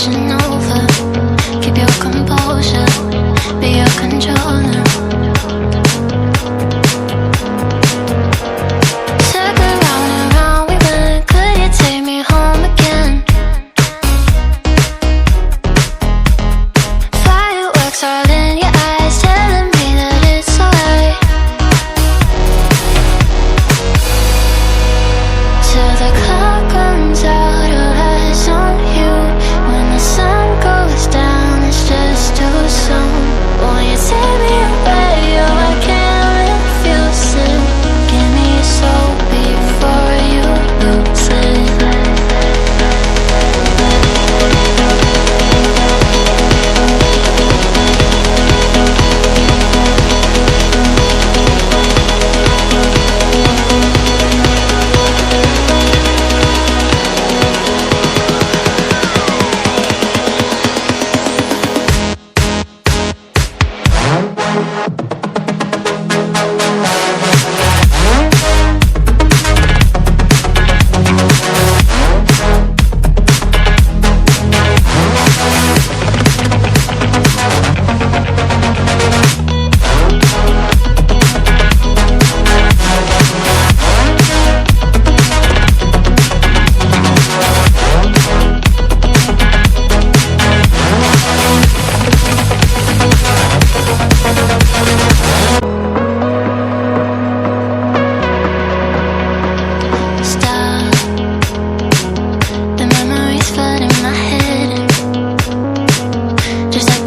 rushing over. Keep your composure, be your controller. Circle round and round we went. Could you take me home again? Fireworks all in your eyes, telling me that it's alright. Till the clock runs out, all eyes on you. When the sun goes down, it's just too soon. Won't you take me away? Oh, I can't refuse it. Give me your soul before you lose it. Stop. The memories flood in my head, just like